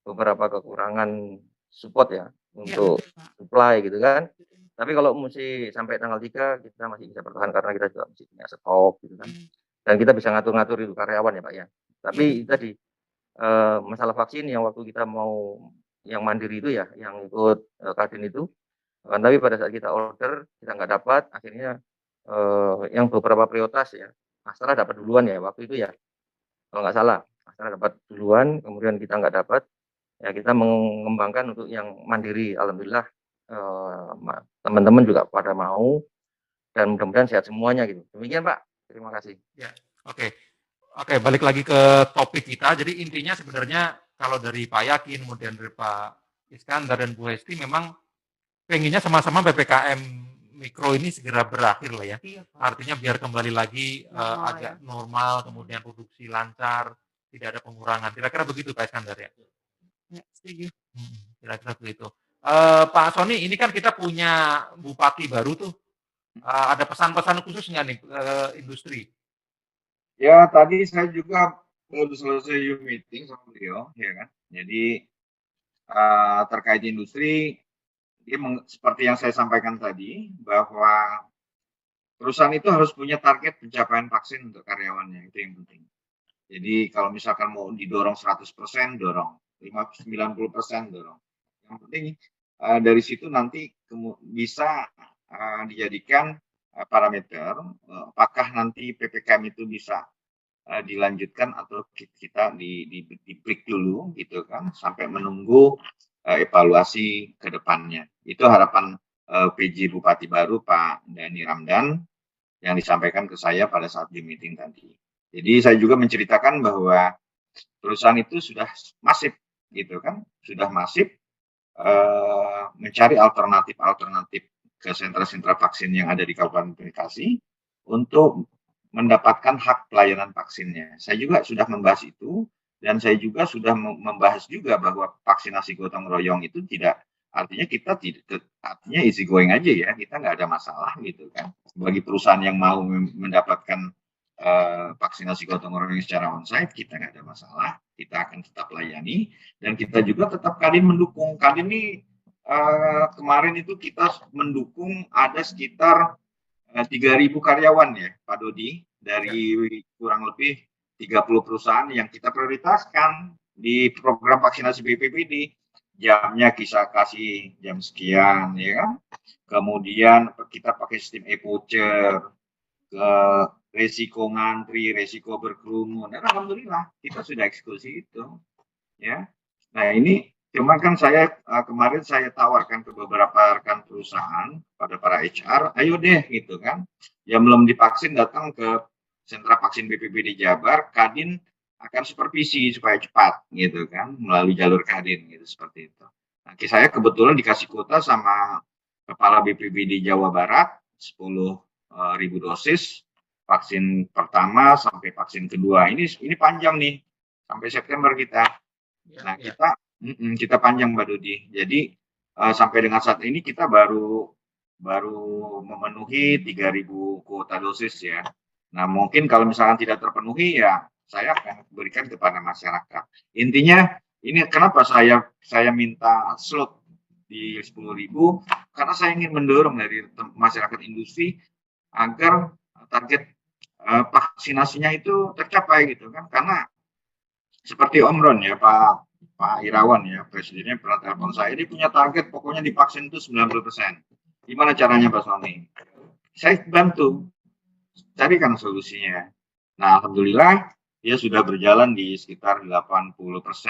beberapa kekurangan support ya Iya untuk betul, Kak. supply gitu kan. Betul. Tapi kalau mesti sampai tanggal 3 kita masih bisa bertahan karena kita juga masih punya stok gitu kan. Mmm, Dan kita bisa ngatur-ngatur itu karyawan ya, Pak, ya. iya Tapi itu betul. tadi, masalah vaksin yang waktu kita mau yang mandiri itu ya, yang ikut, Kadin itu, tapi pada saat kita order, kita nggak dapat, akhirnya, yang beberapa prioritas ya, Astra dapat duluan ya waktu itu ya, kalau nggak salah. Astra dapat duluan, kemudian kita nggak dapat, ya kita mengembangkan untuk yang mandiri. Alhamdulillah, teman-teman juga pada mau dan mudah-mudahan sehat semuanya gitu. Demikian, Pak. Terima kasih. Ya, oke. Oke, balik lagi ke topik kita. Jadi intinya sebenarnya kalau dari Pak Yakin, kemudian dari Pak Iskandar dan Bu Hesti memang pengennya sama-sama PPKM mikro ini segera berakhir lah ya. Iya, Pak. Artinya biar kembali lagi Normal agak ya. normal, kemudian produksi lancar, tidak ada pengurangan. Kira-kira begitu Pak Iskandar ya? Ya, setuju. Kira-kira begitu. Pak Sony, ini kan kita punya bupati baru tuh. Ada pesan-pesan khusus nggak nih industri? Ya, tadi saya juga baru selesai Zoom meeting sama beliau, ya kan. Jadi terkait industri, dia seperti yang saya sampaikan tadi, bahwa perusahaan itu harus punya target pencapaian vaksin untuk karyawannya, itu yang penting. Jadi kalau misalkan mau didorong 100%, dorong. 90% dorong. Yang penting dari situ nanti bisa dijadikan parameter apakah nanti PPKM itu bisa dilanjutkan atau kita di-break dulu gitu kan sampai menunggu evaluasi ke depannya. Itu harapan PJ Bupati baru Pak Dhani Ramdan yang disampaikan ke saya pada saat di meeting tadi. Jadi saya juga menceritakan bahwa perusahaan itu sudah masif gitu kan, sudah masif mencari alternatif ke sentra-sentra vaksin yang ada di Kabupaten Bekasi untuk mendapatkan hak pelayanan vaksinnya. Saya juga sudah membahas itu dan saya juga sudah membahas juga bahwa vaksinasi gotong royong itu tidak artinya kita tidak artinya easy going aja ya, kita nggak ada masalah gitu kan. Bagi perusahaan yang mau mendapatkan vaksinasi gotong royong secara onsite kita nggak ada masalah, kita akan tetap layani dan kita juga tetap Kadin mendukung. Kadin ini kemarin itu kita mendukung ada sekitar 3.000 karyawan ya Pak Dodi dari kurang lebih 30 perusahaan yang kita prioritaskan di program vaksinasi BPPD. Jamnya kita kasih jam sekian ya kan. Kemudian kita pakai sistem e-voucher, ke resiko ngantri, resiko berkerumun. Dan alhamdulillah kita sudah eksekusi itu ya. Nah ini cuma kan saya kemarin saya tawarkan ke beberapa rekan perusahaan pada para HR, ayo deh gitu kan, yang belum divaksin datang ke sentra vaksin BPBD Jabar, Kadin akan supervisi supaya cepat gitu kan melalui jalur Kadin gitu seperti itu. Nah, saya kebetulan dikasih kuota sama kepala BPBD Jawa Barat 10.000 dosis vaksin pertama sampai vaksin kedua. Ini panjang nih sampai September kita. Nah, kita panjang Mbak Dodi. Jadi sampai dengan saat ini kita baru memenuhi 3.000 kuota dosis ya. Nah, mungkin kalau misalkan tidak terpenuhi ya saya akan berikan kepada masyarakat. Intinya ini kenapa saya minta slot di 10.000 karena saya ingin mendorong dari masyarakat industri agar target vaksinasinya itu tercapai gitu kan. Karena seperti Om Ron ya Pak Irawan ya, presidennya pernah telepon saya, dia punya target pokoknya divaksin itu 90%. Gimana caranya Pak Sony? Saya bantu, carikan solusinya. Nah, alhamdulillah dia sudah berjalan di sekitar 80%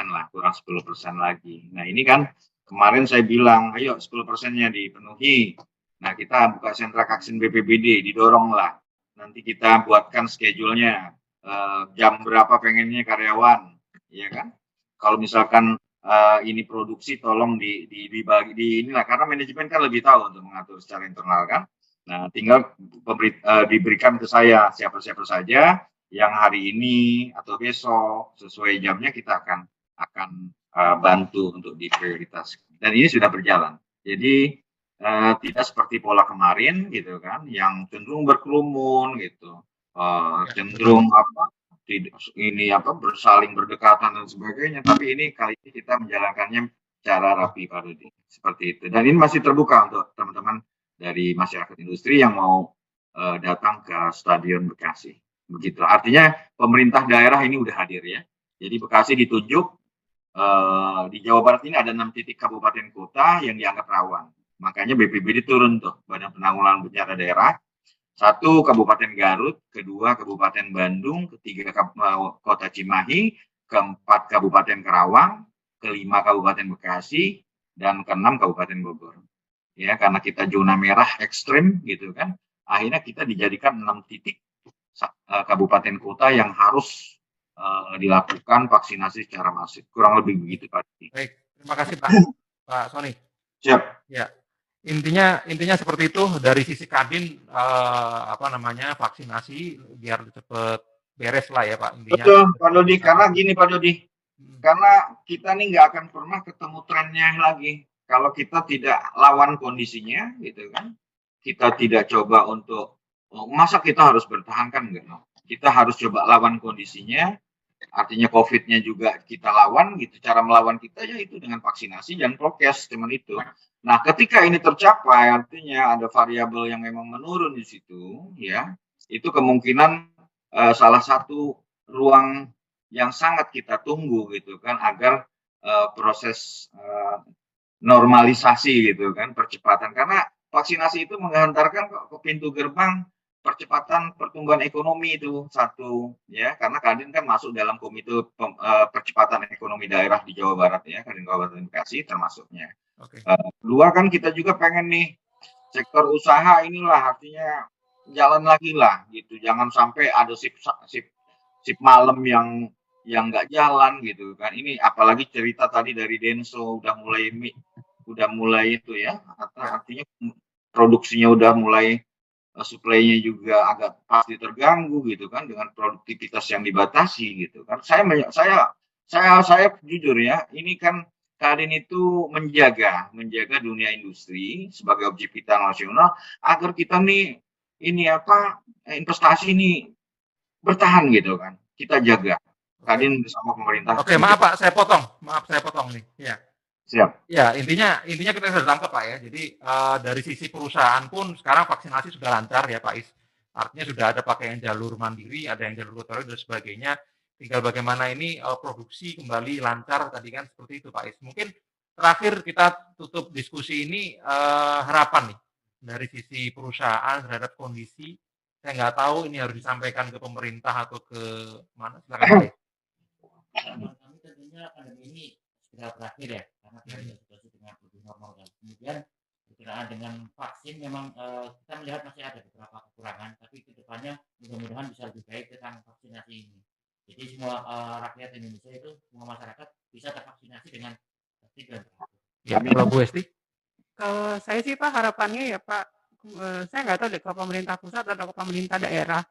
lah, kurang 10% lagi. Nah, ini kan kemarin saya bilang, ayo 10%-nya dipenuhi. Nah, kita buka sentra vaksin BPBD, didorong lah. Nanti kita buatkan schedule-nya, jam berapa pengennya karyawan, ya kan? Kalau misalkan ini produksi tolong dibagi di inilah karena manajemen kan lebih tahu untuk mengatur secara internal kan. Nah, tinggal diberikan ke saya siapa-siapa saja yang hari ini atau besok sesuai jamnya kita akan bantu untuk diprioritaskan. dan ini sudah berjalan. Jadi tidak seperti pola kemarin gitu kan, yang cenderung berkerumun gitu, cenderung bersaling berdekatan dan sebagainya. Tapi ini kali ini kita menjalankannya secara rapi, Pak Rudi, seperti itu. Dan ini masih terbuka untuk teman-teman dari masyarakat industri yang mau datang ke Stadion Bekasi. Begitu. Artinya pemerintah daerah ini udah hadir ya. Jadi Bekasi ditunjuk di Jawa Barat ini ada 6 titik kabupaten kota yang dianggap rawan. Makanya BPBD turun tuh, Badan Penanggulangan Bencana Daerah. 1 Kabupaten Garut, 2 Kabupaten Bandung, 3 Kota Cimahi, 4 Kabupaten Karawang, 5 Kabupaten Bekasi, dan 6 Kabupaten Bogor. Ya, karena kita zona merah ekstrim gitu kan, akhirnya kita dijadikan 6 titik kabupaten kota yang harus dilakukan vaksinasi secara masif. Kurang lebih begitu, Pak. Baik, terima kasih Pak Sony. Siap. Ya, intinya seperti itu dari sisi Kadin vaksinasi biar cepat beres lah ya Pak intinya. Betul Pak Dodi, karena gini Pak Dodi, karena kita nih nggak akan pernah ketemu trennya lagi kalau kita tidak lawan kondisinya gitu kan. Kita tidak coba untuk masa kita harus bertahan kan enggak. Kita harus coba lawan kondisinya. Artinya COVID-nya juga kita lawan gitu. Cara melawan kita ya itu dengan vaksinasi dan prokes, cuman itu. Nah, ketika ini tercapai artinya ada variabel yang memang menurun di situ ya. Itu kemungkinan salah satu ruang yang sangat kita tunggu gitu kan agar proses normalisasi gitu kan, percepatan, karena vaksinasi itu menghantarkan ke pintu gerbang percepatan pertumbuhan ekonomi itu satu ya, karena Kadin kan masuk dalam komite percepatan ekonomi daerah di Jawa Barat ya, Kadin Kabupaten Bekasi termasuknya. Kedua kan kita juga pengen nih sektor usaha inilah artinya jalan lagi lah gitu, jangan sampai ada sip malam yang nggak jalan gitu kan. Ini apalagi cerita tadi dari Denso udah mulai itu ya, artinya produksinya udah mulai suplainya juga agak pasti terganggu gitu kan dengan produktivitas yang dibatasi gitu kan. Saya jujur ya, ini kan Kadin itu menjaga dunia industri sebagai objek vital nasional agar kita nih investasi ini bertahan gitu kan. Kita jaga. Kadin bersama pemerintah. Oke, maaf Pak, saya potong nih. Ya. Siap. Ya, intinya kita sudah tangkap Pak ya. Jadi dari sisi perusahaan pun sekarang vaksinasi sudah lancar ya Pak Is. Artinya sudah ada pakai yang jalur mandiri, ada yang jalur gotong royong dan sebagainya. Tinggal bagaimana ini produksi kembali lancar tadi kan seperti itu Pak Is. Mungkin terakhir kita tutup diskusi ini harapan nih dari sisi perusahaan terhadap kondisi. Saya nggak tahu ini harus disampaikan ke pemerintah atau ke mana, silakan Pak Is. Kami tentunya pandemi ini segera berakhir ya, karena kita situasi dengan lebih normal kan. Kemudian berkenaan dengan vaksin memang kita melihat masih ada beberapa kekurangan, tapi kedepannya mudah-mudahan bisa lebih baik tentang vaksinasi ini. Jadi semua rakyat Indonesia itu, semua masyarakat bisa tervaksinasi dengan tertib dan teratur. Ya, kalau Bu Esti? Kalau saya sih Pak harapannya ya Pak, saya nggak tahu deh ke pemerintah pusat atau ke pemerintah daerah.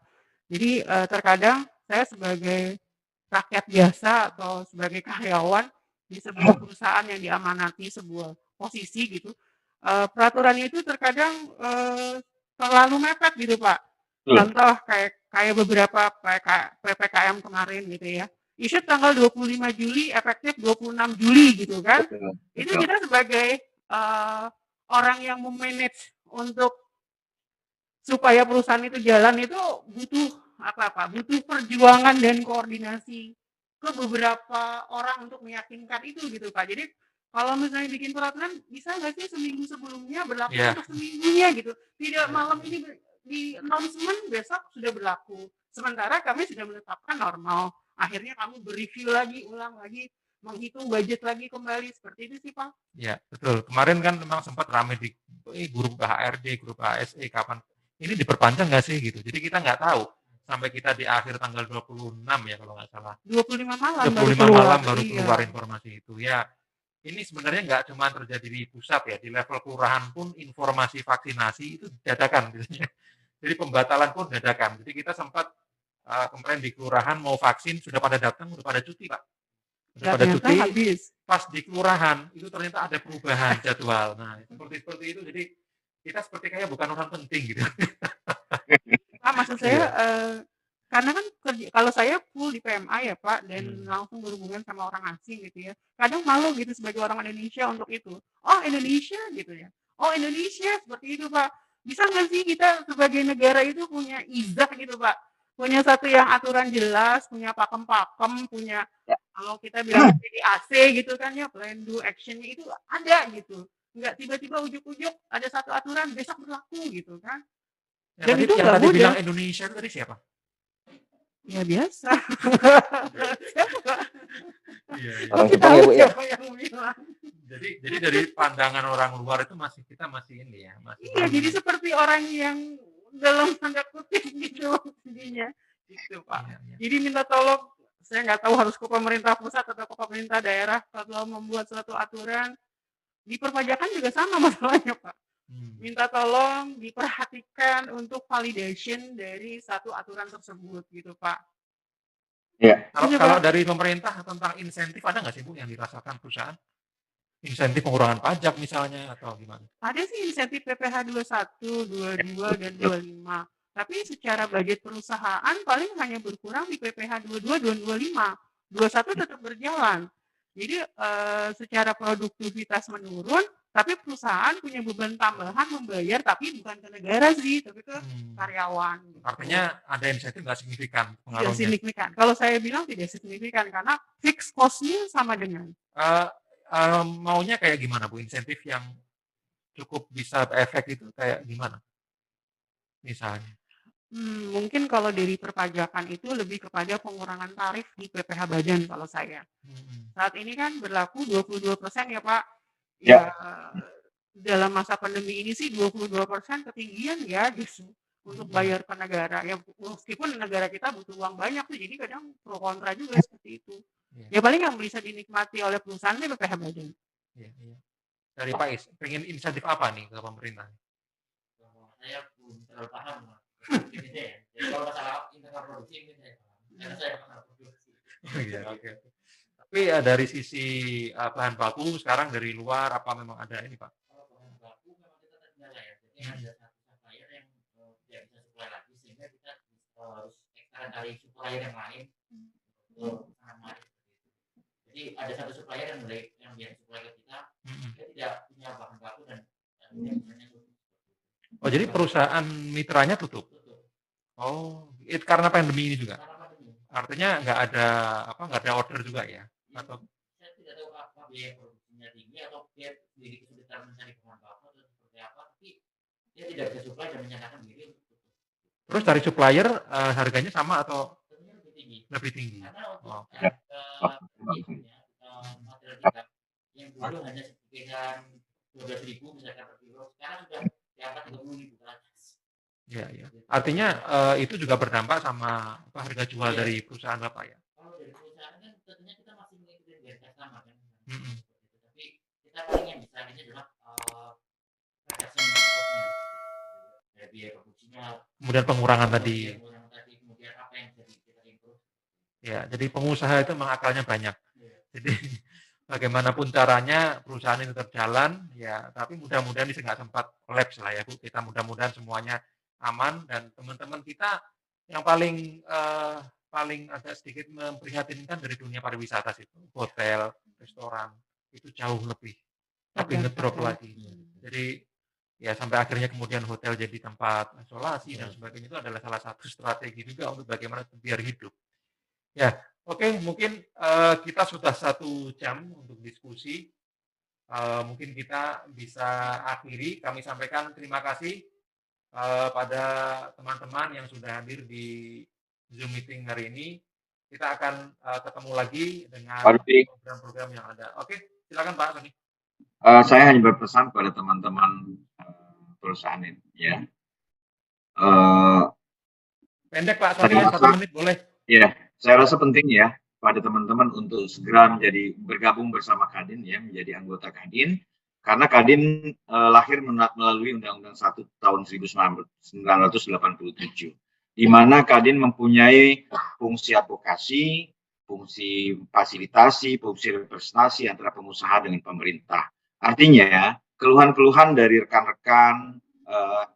Jadi terkadang saya sebagai rakyat biasa atau sebagai karyawan di sebuah perusahaan yang diamanati sebuah posisi gitu, peraturannya itu terkadang terlalu mepet gitu Pak. Contoh kayak beberapa PPKM kemarin gitu ya. Isu tanggal 25 Juli efektif 26 Juli gitu kan. Itu kita sebagai orang yang memanage untuk supaya perusahaan itu jalan itu butuh butuh perjuangan dan koordinasi ke beberapa orang untuk meyakinkan itu gitu Pak. Jadi kalau misalnya bikin peraturan bisa nggak sih seminggu sebelumnya berlaku untuk seminggunya gitu. Tidak malam ini di announcement besok sudah berlaku. Sementara kami sudah menetapkan normal. Akhirnya kami bereview lagi, ulang lagi, menghitung budget lagi kembali seperti itu sih Pak. Ya betul. Kemarin kan memang sempat ramai di grup HRD, grup ASE kapan ini diperpanjang nggak sih gitu. Jadi kita nggak tahu sampai kita di akhir tanggal 26 ya kalau nggak salah. 25 malam 25 malam baru keluar informasi itu. Ya ini sebenarnya nggak cuma terjadi di pusat ya, di level kelurahan pun informasi vaksinasi itu dadakan biasanya. Jadi pembatalan pun dadakan. Jadi kita sempat kemarin di kelurahan mau vaksin sudah pada datang, sudah pada cuti Pak. Sudah pada cuti. pas di kelurahan itu ternyata ada perubahan jadwal. Nah, seperti itu. Jadi kita seperti kayak bukan orang penting gitu. Maksud saya, Iya. karena kan kalau saya full di PMA ya Pak, dan Hmm. langsung berhubungan sama orang asing gitu ya. Kadang malu gitu sebagai orang Indonesia untuk itu. Oh Indonesia gitu ya. Oh Indonesia seperti itu Pak. Bisa nggak sih kita sebagai negara itu punya izah gitu Pak? Punya satu yang aturan jelas, punya pakem-pakem, punya Ya. kalau kita bilang PDAC gitu kan ya, plan do action-nya itu ada gitu. Nggak tiba-tiba ujuk-ujuk ada satu aturan besok berlaku gitu kan. Ya, Dan tadi itu yang nggak tadi bilang mudah. Indonesia itu tadi siapa? Ya biasa. Siapa Kak? Iya. Orang Nggak Jepang ya tahu Bu ya? siapa yang bilang. Jadi dari pandangan orang luar itu kita masih ini ya, masih Iya, jadi seperti orang yang dalam tanda kutip gitu jadinya. Gitu Pak. Iya, iya. Jadi minta tolong, saya nggak tahu harus ke pemerintah pusat atau ke pemerintah daerah kalau membuat suatu aturan. Di perpajakan juga sama masalahnya Pak. Minta tolong diperhatikan untuk validation dari satu aturan tersebut gitu Pak. Ya. Kalau dari pemerintah tentang insentif ada nggak sih Bu yang dirasakan perusahaan? Insentif pengurangan pajak misalnya atau gimana? Ada sih insentif PPh 21, 22, dan 25. Tapi secara budget perusahaan paling hanya berkurang di PPh 22 dan 25. 21 tetap berjalan. Jadi secara produktivitas menurun, tapi perusahaan punya beban tambahan membayar, tapi bukan ke negara sih, tapi ke karyawan. Artinya ada insentif nggak signifikan Tidak pengaruhnya? signifikan. Kalau saya bilang tidak signifikan karena fixed cost-nya sama dengan. Maunya kayak gimana Bu? Insentif yang cukup bisa efek itu kayak gimana? Misalnya. Mungkin kalau dari perpajakan itu lebih kepada pengurangan tarif di PPh Badan kalau saya. Saat ini kan berlaku 22% ya Pak. Ya, dalam masa pandemi ini sih 22% ketinggian ya justru untuk bayar ke negara. Ya meskipun negara kita butuh uang banyak tuh, jadi kadang pro kontra juga seperti itu. Ya paling yang bisa dinikmati oleh perusahaan itu PPh Badan. Iya. Dari Pak Is, pengen insentif apa nih ke pemerintah? Saya belum terlalu paham ini ya. Jadi kalau masalah internal produksi ini saya paham. Karena saya pernah produksi. Iya, oke. Tapi dari sisi bahan baku sekarang dari luar apa memang ada ini Pak? Kalau bahan baku memang kita terkendala ya. Jadi ada satu supplier yang tidak bisa supply lagi sehingga kita harus ekstra dari supplier yang lain. Jadi ada satu supplier yang biasa supply ke kita, dia tidak punya bahan baku dan Oh jadi perusahaan mitranya tutup? Oh, itu karena pandemi ini juga? Artinya nggak ada order juga ya? Atau saya tidak tahu apa biaya produksinya tinggi atau dia sendiri kesulitan mencari bahan baku atau seperti apa, tapi dia tidak bisa supply dan menyatakan diri untuk tutup. Terus dari supplier harganya sama atau lebih tinggi? Lebih tinggi. Karena untuk material kita yang dulu hanya sekitar 12.000 misalkan per kilo, sekarang sudah di angka 30.000 ke atas. Iya. Artinya itu juga berdampak sama harga jual dari perusahaan Bapak ya? Kalau dari perusahaan kan tentunya kita masih mengikuti harga sama kan. Tapi kita paling yang bisa ini adalah reduction cost-nya. Dari biaya produksinya. Kemudian pengurangan tadi. Kemudian apa yang bisa kita improve. Ya, jadi pengusaha itu memang akalnya banyak. Jadi bagaimanapun caranya perusahaan ini tetap jalan, ya. Tapi mudah-mudahan ini nggak sempat collapse lah ya Bu. Kita mudah-mudahan semuanya aman dan teman-teman kita yang paling agak sedikit memprihatinkan dari dunia pariwisata itu, hotel, restoran itu jauh lebih ngedrop lagi. Jadi ya sampai akhirnya kemudian hotel jadi tempat isolasi dan sebagainya itu adalah salah satu strategi juga untuk bagaimana biar hidup. Ya, oke, mungkin kita sudah 1 jam untuk diskusi. Mungkin kita bisa akhiri. Kami sampaikan terima kasih pada teman-teman yang sudah hadir di Zoom meeting hari ini. Kita akan ketemu lagi dengan program-program yang ada. Oke, silakan Pak Sony. Saya hanya berpesan kepada teman-teman perusahaan ini, ya. Pendek Pak Sony, 1 menit boleh. Ya, saya rasa penting ya pada teman-teman untuk segera bergabung bersama Kadin ya, menjadi anggota Kadin. Karena Kadin lahir melalui Undang-Undang 1 tahun 1987, di mana Kadin mempunyai fungsi advokasi, fungsi fasilitasi, fungsi representasi antara pengusaha dengan pemerintah. Artinya, keluhan-keluhan dari rekan-rekan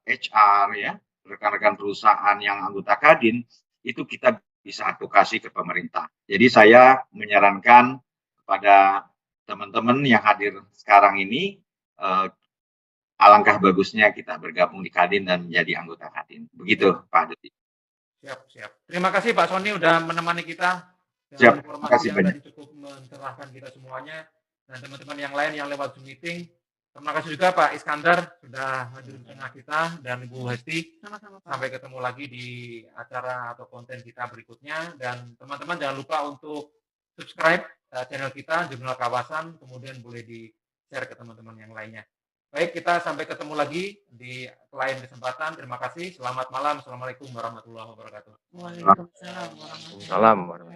HR ya, rekan-rekan perusahaan yang anggota Kadin, itu kita bisa advokasi ke pemerintah. Jadi saya menyarankan kepada teman-teman yang hadir sekarang ini, alangkah bagusnya kita bergabung di Kadin dan menjadi anggota Kadin. Begitu Pak Dodi. Siap. Terima kasih Pak Sony udah menemani kita Siap, dengan terima kasih informasi yang banyak. tadi cukup mencerahkan kita semuanya, dan teman-teman yang lain yang lewat Zoom meeting. Terima kasih juga Pak Iskandar sudah hadir di tengah kita, dan Ibu Hesti. Sama-sama, Pak. Sampai ketemu lagi di acara atau konten kita berikutnya, dan teman-teman jangan lupa untuk subscribe channel kita Jurnal Kawasan, kemudian boleh di-share ke teman-teman yang lainnya. Baik, kita sampai ketemu lagi di lain kesempatan. Terima kasih. Selamat malam. Assalamualaikum warahmatullahi wabarakatuh. Waalaikumsalam warahmatullahi Salam. wabarakatuh.